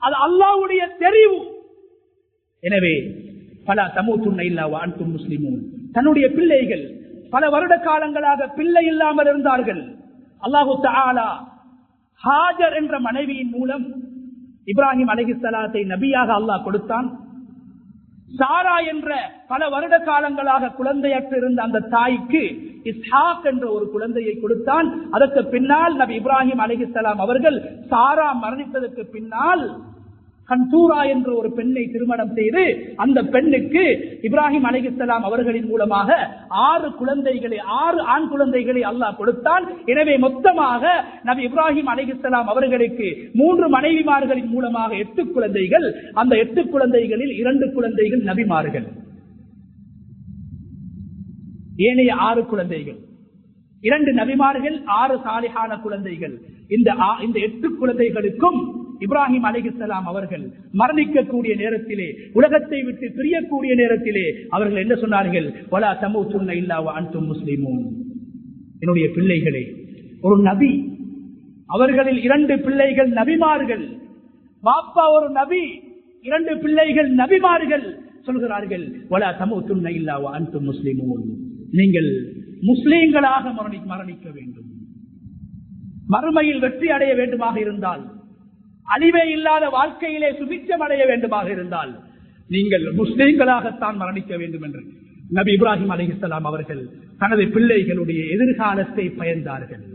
அது அல்லாஹ்வுடைய தெரிவு. எனவே ஃபலா தமூதுன்ன இல்லா வஅன்தும் முஸ்லிமூன். தன்னுடைய பிள்ளைகள் பல வருட காலங்களாக பிள்ளை இல்லாமல் இருந்தார்கள். அல்லாஹு தஆலா ஹாஜர் என்ற மனைவியின் மூலம் இப்ராஹிம் அலைஹிஸ்ஸலாத்தை நபியாக அல்லாஹ் கொடுத்தான். சாரா என்ற பல வருட காலங்களாக குழந்தையற்று இருந்த அந்த தாய்க்கு இஸ்ஹாக் என்ற ஒரு குழந்தையை கொடுத்தான். அதற்கு பின்னால் நபி இப்ராஹிம் அலைஹிஸ்ஸலாம் அவர்கள் சாரா மரணித்ததற்கு பின்னால் கன்சூரா என்ற ஒரு பெண்ணை திருமணம் செய்து அந்த பெண்ணுக்கு இப்ராஹிம் அலைஹிஸ்ஸலாம் அவர்களின் மூலமாக 6 ஆண் குழந்தைகளை அல்லாஹ் கொடுத்தான். எனவே மொத்தமாக நபி இப்ராஹிம் அலைஹிஸ்ஸலாம் அவர்களுக்கு 3 மனைவிமார்களின் மூலமாக 8 குழந்தைகள். அந்த 8 குழந்தைகளில் 2 குழந்தைகள் நபிமார்கள், ஏனைய 6 குழந்தைகள், 2 நபிமார்கள், 6 சாலிஹான குழந்தைகள். இந்த 8 குழந்தைகளுக்கும் இப்ராஹிம் அலைஹிஸ்ஸலாம் அவர்கள் மரணிக்கக்கூடிய நேரத்திலே, உலகத்தை விட்டு பிரியக்கூடிய நேரத்திலே அவர்கள் என்ன சொன்னார்கள்? வலா தமூதுன்ன இல்லா வஅன்தும் முஸ்லிமூன். என்னுடைய பிள்ளைகளே, ஒரு நபி, அவர்களில் 2 பிள்ளைகள் நபிமார்கள், பாப்பா ஒரு நபி, 2 பிள்ளைகள் நபிமார்கள். சொல்கிறார்கள் வலா தமூதுன்ன இல்லா வஅன்தும் முஸ்லிமூன். நீங்கள் முஸ்லிம்களாக மரணிக்க வேண்டும். மறுமையில் வெற்றி அடைய வேண்டுமாக இருந்தால், அழிவே இல்லாத வாழ்க்கையிலே சுபிட்சம் அடைய வேண்டுமாக இருந்தால் நீங்கள் முஸ்லிம்களாகத்தான் மரணிக்க வேண்டும் என்று நபி இப்ராஹிம் அலைஹிஸ்ஸலாம் அவர்கள் தனது பிள்ளைகளுடைய எதிர்காலத்தை பயந்தார்கள்.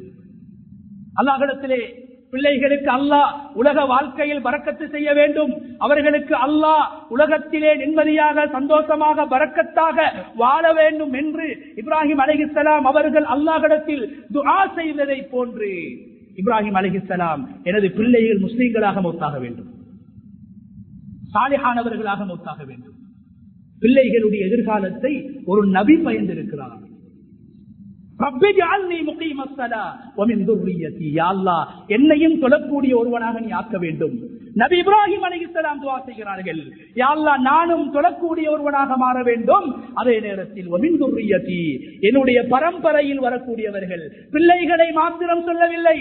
அல்லாஹ்விடத்திலே பிள்ளைகளுக்கு அல்லாஹ் உலக வாழ்க்கையில் பரக்கத்து செய்ய வேண்டும், அவர்களுக்கு அல்லாஹ் உலகத்திலே நிம்மதியாக சந்தோஷமாக பரக்கத்தாக வாழ வேண்டும் என்று இப்ராஹிம் அலைஹிஸ்ஸலாம் அவர்கள் அல்லாஹ்விடத்தில் துஆ செய்ததை போன்று இப்ராஹிம் அலைஹிஸ்ஸலாம் எனது பிள்ளைகள் முஸ்லிம்களாக மௌத்தாக வேண்டும், சாலிஹானவர்களாக மௌத்தாக வேண்டும். பிள்ளைகளுடைய எதிர்காலத்தை ஒரு நபி பயந்திருக்கிறார். என்னையும் தொழக்கூடிய ஒருவனாக நீ ஆக்க வேண்டும். நபி இப்ராஹிம் அலைஹிஸ்ஸலாம் துஆ செய்கிறார்கள், யா அல்லாஹ் நானும் தொழக்கூடிய ஒருவனாக மாற வேண்டும். அதே நேரத்தில் வமின் துர்ரியதி, என்னுடைய பரம்பரையில் வரக்கூடியவர்கள், பிள்ளைகளை மாத்திரம் சொல்லவில்லை,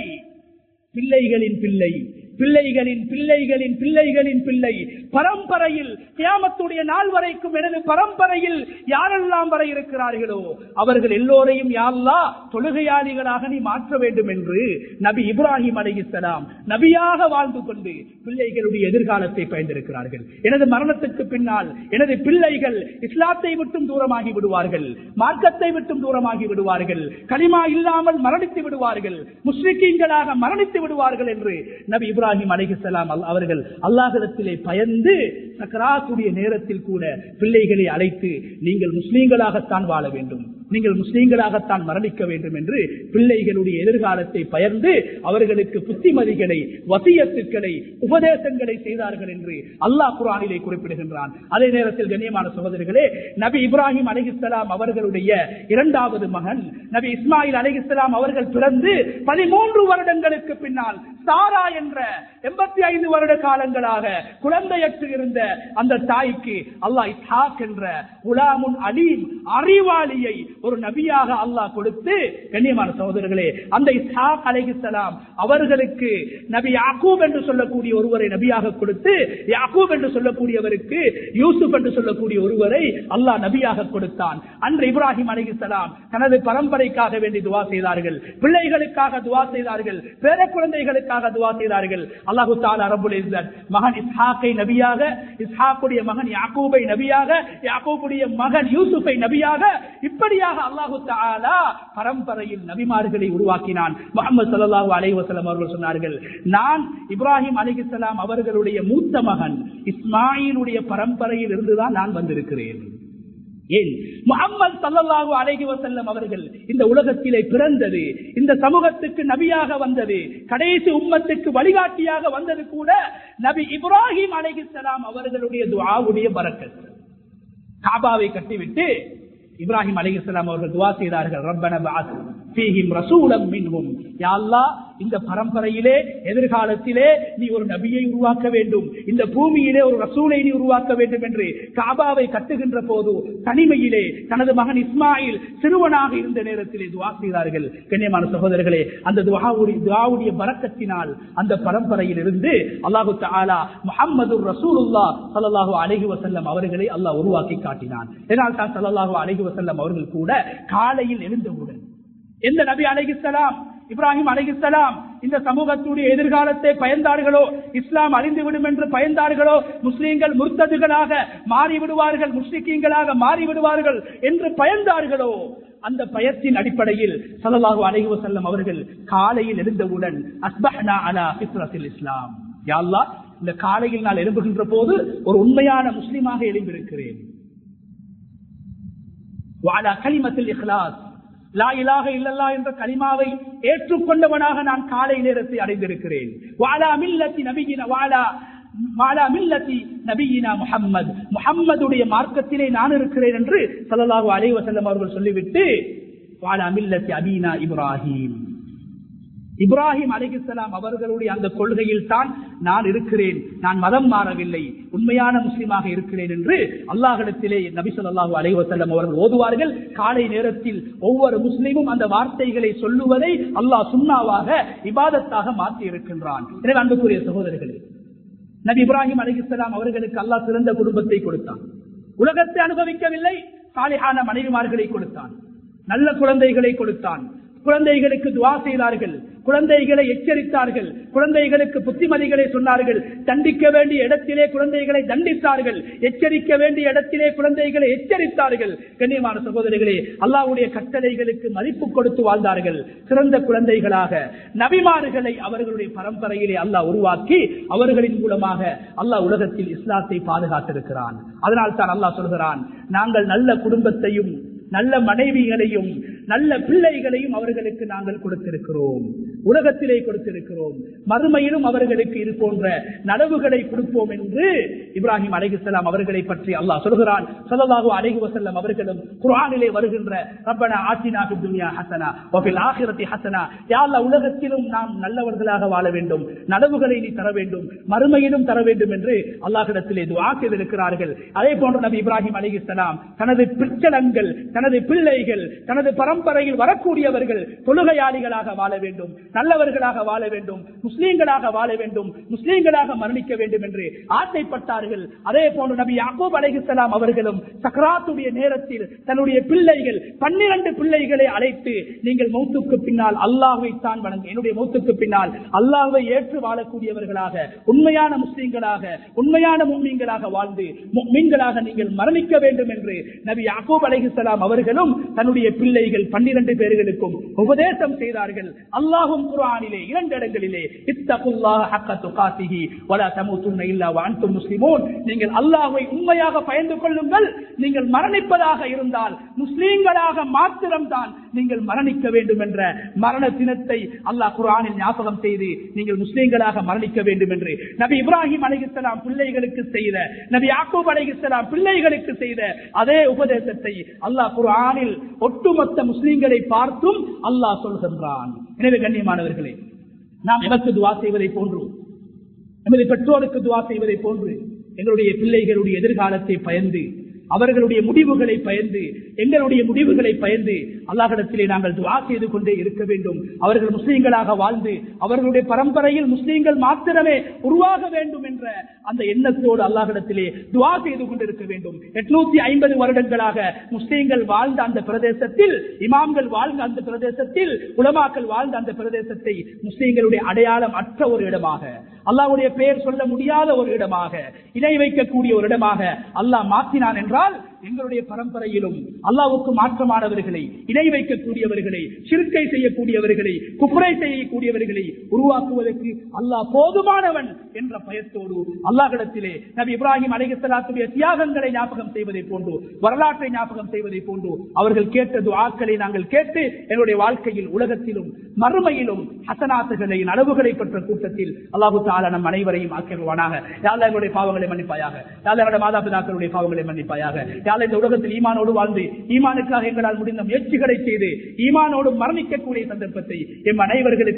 பிள்ளைகளின் பிள்ளை, பிள்ளைகளின் பிள்ளைகளின் பிள்ளைகளின் பிள்ளை, பரம்பரையில் கியாமத்துடைய நாள் வரைக்கும் எனது பரம்பரையில் யாரெல்லாம் வர இருக்கிறார்களோ அவர்கள் எல்லோரையும் யா அல்லாஹ் தொழுகையாளிகளாக நீ மாற்ற வேண்டும் என்று நபி இப்ராஹிம் அலைஹிஸ்ஸலாம் நபியாக வாழ்ந்து கொண்டு பிள்ளைகளுடைய எதிர்காலத்தை பயந்திருக்கிறார்கள். எனது மரணத்துக்கு பின்னால் எனது பிள்ளைகள் இஸ்லாத்தை விட்டும் தூரமாகி விடுவார்கள், மார்க்கத்தை விட்டும் தூரமாகி விடுவார்கள், கலிமா இல்லாமல் மரணித்து விடுவார்கள், முஸ்லிக்கீன்களாக மரணித்து விடுவார்கள் என்று நபி இப்ராஹிம் அலைஹிஸ்ஸலாம் அவர்கள் அல்லாஹ்விடத்திலே பயந்து சக்கராத்துடைய நேரத்தில் கூட பிள்ளைகளை அழைத்து நீங்கள் முஸ்லிம்களாகத்தான் வாழ வேண்டும், நீங்கள் முஸ்லிம்களாகத்தான் மரணிக்க வேண்டும் என்று பிள்ளைகளுடைய எதிர்காலத்தை பயந்து அவர்களுக்கு புத்திமதிகளை, வசியத்துக்களை, உபதேசங்களை செய்தார்கள் என்று அல்லாஹ் குர்ஆனிலே குறிப்பிடுகின்றான். அதே நேரத்தில் கண்ணியமான சகோதரர்களே, நபி இப்ராஹிம் அலைஹிஸ்ஸலாம் அவர்களுடைய 2வது மகன் நபி இஸ்மாயில் அலைஹிஸ்ஸலாம் அவர்கள் பிறந்து 13 வருடங்களுக்கு பின்னால் சாரா என்ற 85 வருட காலங்களாக குழந்தையற்று இருந்த அந்த தாய்க்கு அல்லாஹ் இஸ்ஹாக் என்ற குலாமுன் அலீம், அறிவாளியை ஒரு நபியாக அல்லாஹ் கொடுத்து, கண்ணியமான சகோதரர்களே, அந்த இஸ்ஹாக் அலைஹிஸ்ஸலாம் அவர்களுக்கு நபி யாக்கூப் என்று சொல்லக்கூடிய ஒருவரை நபியாக கொடுத்து, யாக்கூப் என்று சொல்லக்கூடியவருக்கு யூசுப் என்று சொல்லக்கூடிய ஒருவரை அல்லாஹ் நபியாக கொடுத்தான். அன்று இப்ராஹிம் அலைஹிஸ்ஸலாம் தனது பரம்பரைக்காக வேண்டி துஆ செய்தார்கள், பிள்ளைகளுக்காக துஆ செய்தார்கள், பேர குழந்தைகளுக்காக துஆ செய்தார்கள். அல்லாஹ் தஆலா ரப்புல் இஸ்ஸத் மகன் இஸ்ஹாக்கை நபியாக, இஸ்ஹாக்குடைய மகன் யாக்கூபை நபியாக, யாக்கூபுடைய மகன் யூசுஃபை நபியாக, இப்படியாக அல்லாஹ் தஆலா பரம்பரையில் நபிமார்களை உருவாக்கினான். முஹம்மது ஸல்லல்லாஹு அலைஹி வஸல்லம் அவர்கள் சொன்னார்கள், நான் இப்ராஹிம் அலைஹிஸ்ஸலாம் அவர்களுடைய மூத்த மகன் இஸ்மாயிலுடைய பரம்பரையில் இருந்துதான் நான் வந்திருக்கிறேன். ஏன் முஹம்மது ஸல்லல்லாஹு அலைஹி வஸல்லம் அவர்கள் இந்த உலகத்திலே பிறந்தது, இந்த சமூகத்துக்கு நபியாக வந்தது, கடைசி உம்மத்துக்கு வழிகாட்டியாக வந்தது கூட நபி இப்ராஹிம் அலைஹிஸ்ஸலாம் அவர்களுடைய துஆவுடைய பரக்கத். காபாவை கட்டிவிட்டு இப்ராஹிம் அலைஹிஸ்ஸலாம் அவர்கள் துஆ செய்தார்கள், ரப்பனா பஅத் ஃபீஹிம் ரசூலம் மின்ஹும். யா அல்லாஹ், இந்த பரம்பரையிலே எதிர்காலத்திலே நீ ஒரு நபியை உருவாக்க வேண்டும், இந்த பூமியிலே ஒரு ரசூலை நீ உருவாக்க வேண்டும் என்று காபாவை கட்டுகின்ற போது தனிமையிலே தனது மகன் இஸ்மாயில் சிறுவனாக இருந்த நேரத்திலே துஆ செய்தார்கள். கண்ணியமான சகோதரர்களே, அந்த துஆவுடைய பரக்கத்தினால் அந்த பரம்பரையில் இருந்து அல்லாஹு தஆலா முஹம்மதுர் ரசூலுல்லாஹ் ஸல்லல்லாஹு அலைஹி வஸல்லம் அவர்களை அல்லாஹ் உருவாக்கி காட்டினான். இதனால் தான் ஸல்லல்லாஹு அலைஹி வஸல்லம் அவர்கள் கூட காலையில் எழுந்தவுடன் எந்த நபி அலைஹிஸ்ஸலாம், இப்ராஹிம் அலைஹிஸ்ஸலாம் இந்த சமூகத்துடைய எதிர்காலத்தை பயந்தார்களோ, இஸ்லாம் அழிந்துவிடும் என்று பயந்தார்களோ, முஸ்லிம்கள் முர்த்ததுகளாக மாறிவிடுவார்கள், முஷ்ரிக்கீன்களாக மாறிவிடுவார்கள் என்று பயந்தார்களோ, அந்த பயத்தின் அடிப்படையில் ஸல்லல்லாஹு அலைஹி வஸல்லம் அவர்கள் காலையில் எழுந்தவுடன் அஸ்பஹ்னா அலா ஃபித்ரத்தில் இஸ்லாம், யா அல்லாஹ், இந்த காலையில் நான் எழும்புகின்ற போது ஒரு உண்மையான முஸ்லிமாக எழும்பியிருக்கிறேன். வஅலா கலிமத்துல் இக்லாஸ், லா இலாஹ இல்லல்லாஹ் என்ற கலிமாவை ஏற்றுக்கொண்டவனாக நான் காலை நேரத்தை அடைந்திருக்கிறேன். வஅலா மில்லத்தி நபியினா வஅலா மில்லத்தி நபியினா முஹம்மத், முஹம்மதுடைய மார்க்கத்திலே நான் இருக்கிறேன் என்று ஸல்லல்லாஹு அலைஹி வஸல்லம் அவர்கள் சொல்லிவிட்டு வஅலா மில்லத்தி அபீனா இப்ராஹிம், இப்ராஹிம் அலைஹிஸ்ஸலாம் அவர்களுடைய அந்த கொள்கையில் தான் நான் இருக்கிறேன், நான் மதம் மாறவில்லை, உண்மையான முஸ்லிமாக இருக்கிறேன் என்று அல்லாஹ்விடத்திலே நபி ஸல்லல்லாஹு அலைஹி வஸல்லம் அவர்கள் ஓதுவார்கள். காலை நேரத்தில் ஒவ்வொரு முஸ்லிமும் அந்த வார்த்தைகளை சொல்லுவதை அல்லாஹ் சுன்னாவாக இபாதத்தாக மாற்றி இருக்கின்றான். எனவே அன்புக்குரிய சகோதரர்களே, நபி இப்ராஹிம் அலைஹிஸ்ஸலாம் அவர்களுக்கு அல்லாஹ் சிறந்த குடும்பத்தை கொடுத்தான். உலகத்தை அனுபவிக்கவில்லை, சாலிஹான மனைவிமார்களை கொடுத்தான், நல்ல குழந்தைகளை கொடுத்தான். குழந்தைகளுக்கு துஆ செய்தார்கள், குழந்தைகளை எச்சரித்தார்கள், குழந்தைகளுக்கு புத்திமதிகளை சொன்னார்கள், தண்டிக்க வேண்டிய இடத்திலே குழந்தைகளை தண்டித்தார்கள், எச்சரிக்க வேண்டிய இடத்திலே குழந்தைகளை எச்சரித்தார்கள். கண்ணியமான சகோதரிகளே, அல்லாஹ்வுடைய கட்டளைகளுக்கு மதிப்பு கொடுத்து வாழ்ந்தார்கள். சிறந்த குழந்தைகளாக நபிமார்களை அவர்களுடைய பரம்பரையிலே அல்லாஹ் உருவாக்கி அவர்களின் மூலமாக அல்லாஹ் உலகத்தில் இஸ்லாத்தை பாதுகாத்திருக்கிறான். அதனால் தான் அல்லாஹ் சொல்கிறான், நாங்கள் நல்ல குடும்பத்தையும் நல்ல மனைவிகளையும் நல்ல பிள்ளைகளையும் அவர்களுக்கு நாங்கள் கொடுத்திருக்கிறோம், உலகத்திலே கொடுத்திருக்கிறோம், மறுமையிலும் அவர்களுக்கு இது போன்ற நலவுகளை கொடுப்போம் என்று இப்ராஹிம் அலைஹிஸ்ஸலாம் அவர்களை பற்றி அல்லாஹ் சொல்கிறான். ஸல்லல்லாஹு அலைஹி வஸல்லம் அவர்களும் குர்ஆனிலே வருகின்ற ரப்பனா ஆத்தினா ஃபித் துன்யா ஹஸனா வ ஃபில் ஆখিরাতি ஹஸனா, யா அல்லாஹ், உலகத்திலும் நாம் நல்லவர்களாக வாழ வேண்டும், நலவுகளை நீ தர வேண்டும், மறுமையிலும் தர வேண்டும் என்று அல்லாஹ்விடத்திலே துஆ செய்திருக்கிறார்கள். அதே போன்று நபி இப்ராஹிம் அலைஹிஸ்ஸலாம் தனது பிச்சலங்கள், தனது பிள்ளைகள், தனது பரம்பரையில் வரக்கூடியவர்கள் தொழுகையாளிகளாக வாழ வேண்டும், நல்லவர்களாக வாழ வேண்டும், முஸ்லீம்களாக வாழ வேண்டும், முஸ்லீம்களாக மரணிக்க வேண்டும் என்று ஆசைப்பட்டார்கள். அதே போன்று நபி யாக்கூப் அலைஹிஸ்ஸலாம் அவர்களும் சக்ராத்துடைய நேரத்தில் தன்னுடைய பிள்ளைகள் 12 பிள்ளைகளை அழைத்து, நீங்கள் மௌத்துக்கு பின்னால் அல்லாஹ்வை தான் வணங்க, என்னுடைய மௌத்துக்கு பின்னால் அல்லாஹ்வை ஏற்று வாழக்கூடியவர்களாக, உண்மையான முஸ்லீம்களாக, உண்மையான முஃமின்களாக வாழ்ந்து முஃமின்களாக நீங்கள் மரணிக்க வேண்டும் என்று நபி யாக்கூப் அலைஹிஸ்ஸலாம் அவர்களும் தன்னுடைய பிள்ளைகள் 12 பேர்களுக்கும் உபதேசம் செய்தார்கள். அல்லாஹ்வும் குர்ஆனிலே 2 இடங்களிலே இத்தகுல்லாஹ ஹக்க துகாத்திஹி வலா தமூதுன்ன இல்லா வ அன்தும் முஸ்லிமூன், நீங்கள் அல்லாஹ்வை உண்மையாக பயந்து கொள்ளுங்கள், நீங்கள் மரணிப்பதாக இருந்தால் முஸ்லிம்களாக மாத்திரம்தான் நீங்கள் மரணிக்க வேண்டும் என்ற மரண தினத்தை அல்லாஹ் குர்ஆனில் ஞாபகம் செய்து நீங்கள் முஸ்லிம்களாக மரணிக்க வேண்டும் என்று நபி இப்ராஹிம் அலைஹிஸ்ஸலாம் பிள்ளைகளுக்கு செய்த, நபி யாக்கூப் அலைஹிஸ்ஸலாம் பிள்ளைகளுக்கு செய்த அதே உபதேசத்தை அல்லாஹ் குர்ஆனில் ஒட்டுமொத்த முஸ்லிம்களை பார்த்தும் அல்லாஹ் சொல்கின்றான். எனவே கண்ணியமானவர்களே, நாம் எமக்கு துஆ செய்வதை போன்று, நமது பெற்றோருக்கு துஆ செய்வதை போன்று, எங்களுடைய பிள்ளைகளுடைய எதிர்காலத்தை பயந்து, அவர்களுடைய முடிவுகளை பயந்து, எங்களுடைய முடிவுகளை பயந்து அல்லாஹ்விடத்திலே நாங்கள் துஆ செய்து கொண்டே இருக்க வேண்டும். அவர்கள் முஸ்லிம்களாக வாழ்ந்து அவர்களுடைய பரம்பரையில் முஸ்லிம்கள் மாத்திரமே உருவாக வேண்டும் என்ற அந்த எண்ணத்தோடு அல்லாஹ்விடத்திலே துஆ செய்து கொண்டிருக்க வேண்டும். 850 வருடங்களாக முஸ்லிம்கள் வாழ்ந்த அந்த பிரதேசத்தில், இமாம்கள் வாழ்ந்த அந்த பிரதேசத்தில், உலமாக்கள் வாழ்ந்த அந்த பிரதேசத்தை முஸ்லிம்களுடைய அடையாளம் அற்ற ஒரு இடமாக, அல்லாஹ்வுடைய பெயர் சொல்ல முடியாத ஒரு இடமாக, இணை வைக்கக்கூடிய ஒரு இடமாக அல்லாஹ் மாற்றினான் என்றால், எங்களுடைய பரம்பரையிலும் அல்லாஹ்வுக்கு மாற்றமானவர்களை, இணை வைக்கக்கூடியவர்களை, ஷிர்கை செய்யக்கூடியவர்களை, குஃப்ரை செய்யக்கூடியவர்களை உருவாக்குவதற்கு அல்லாஹ் போதுமானவன் என்ற பயத்தோடு அல்லாஹ்விடத்திலே நபி இப்ராஹிம் அலைஹிஸ்ஸலாத்துடைய தியாகங்களை ஞாபகம் செய்வதை போன்று, வரலாற்றை ஞாபகம் செய்வதை போன்று அவர்கள் கேட்ட துஆக்களை நாங்கள் கேட்டு எங்களுடைய வாழ்க்கையில் உலகத்திலும் மறுமையிலும் ஹஸனாத்துகளை, நலவுகளை பெற்ற கூட்டத்தில் அல்லாஹ் தஆலா நம் அனைவரையும் ஆக்கிடுவானாக. யா அல்லாஹ், எங்களுடைய பாவங்களை மன்னிப்பாயாக. யா அல்லாஹ், எங்களுடைய மாதாபிதாக்களுடைய பாவங்களை மன்னிப்பாயாக. யா யாழ் இந்த உலகத்தில் ஈமானோடு வாழ்ந்து ஈமானுக்காக எங்களால் முடிந்த முயற்சிகளை செய்து ஈமானோடு மரணிக்கக்கூடிய சந்தர்ப்பத்தை எம் அனைவர்களுக்கு